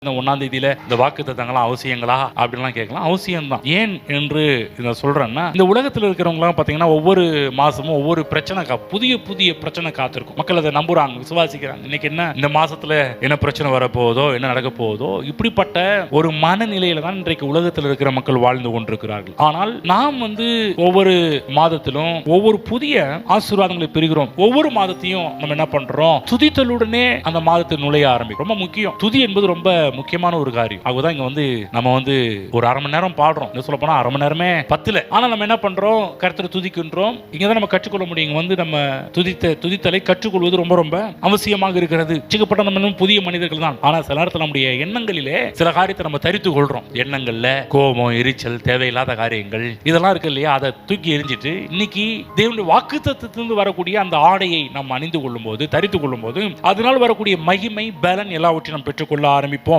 இந்த 1ஆம் தேதியில இந்த வாக்குத்தத்தங்கள்லாம் அவசியங்களா அப்படின்லாம் கேட்கலாம். அவசியம் தான். ஏன் என்று இதை சொல்றேன்னா, இந்த உலகத்தில் இருக்கிறவங்களாம் பார்த்தீங்கன்னா ஒவ்வொரு மாசமும் ஒவ்வொரு பிரச்சனை புதிய புதிய பிரச்சனை காத்திருக்கும். மக்கள் அதை நம்புறாங்க, விசுவாசிக்கிறாங்க. இன்னைக்கு என்ன இந்த மாசத்துல என்ன பிரச்சனை வரப்போகுதோ, என்ன நடக்க போகுதோ, இப்படிப்பட்ட ஒரு மனநிலையில தான் இன்றைக்கு உலகத்தில் இருக்கிற மக்கள் வாழ்ந்து கொண்டிருக்கிறார்கள். ஆனால் நாம் ஒவ்வொரு மாதத்திலும் ஒவ்வொரு புதிய ஆசீர்வாதங்களை பெறுகிறோம். ஒவ்வொரு மாதத்தையும் நம்ம என்ன பண்றோம், துதித்தலுடனே அந்த மாதத்தை நுழைய ஆரம்பிக்கும். ரொம்ப முக்கியம். துதி என்பது ரொம்ப முக்கியமான ஒரு காரியம். அதுதான் இங்க நம்ம ஒரு அரை மணி நேரம் பாடுறோம். சொல்ல போனா அரை மணி நேரமே பத்துல. ஆனா நம்ம என்ன பண்றோம், கர்த்தரை துதிக்கின்றோம். இங்கதான் நம்ம கற்றுக்கொள்ள முடியும். நம்ம துதித்தலை கற்றுக்கொள்வது ரொம்ப ரொம்ப அவசியமாக இருக்கிறது. சிக்கப்பட்ட நம்ம புதிய மனிதர்கள் தான். ஆனா சில நேரத்தில் நம்முடைய எண்ணங்களிலே சில காரியத்தை நம்ம தரித்து கொள்றோம். எண்ணங்கள்ல கோபம், எரிச்சல், தேவையில்லாத காரியங்கள் இதெல்லாம் இருக்கு இல்லையா, அதை தூக்கி எரிஞ்சிட்டு இன்னைக்கு தேவனுடைய வாக்குத்தத்தத்திலிருந்து வரக்கூடிய அந்த ஆடையை நம்ம அணிந்து கொள்ளும் போது, தரித்து கொள்ளும் போது, அதனால் வரக்கூடிய மகிமை, பலன் எல்லாவற்றையும் நாம் பெற்றுக்கொள்ள ஆரம்பிப்போம்.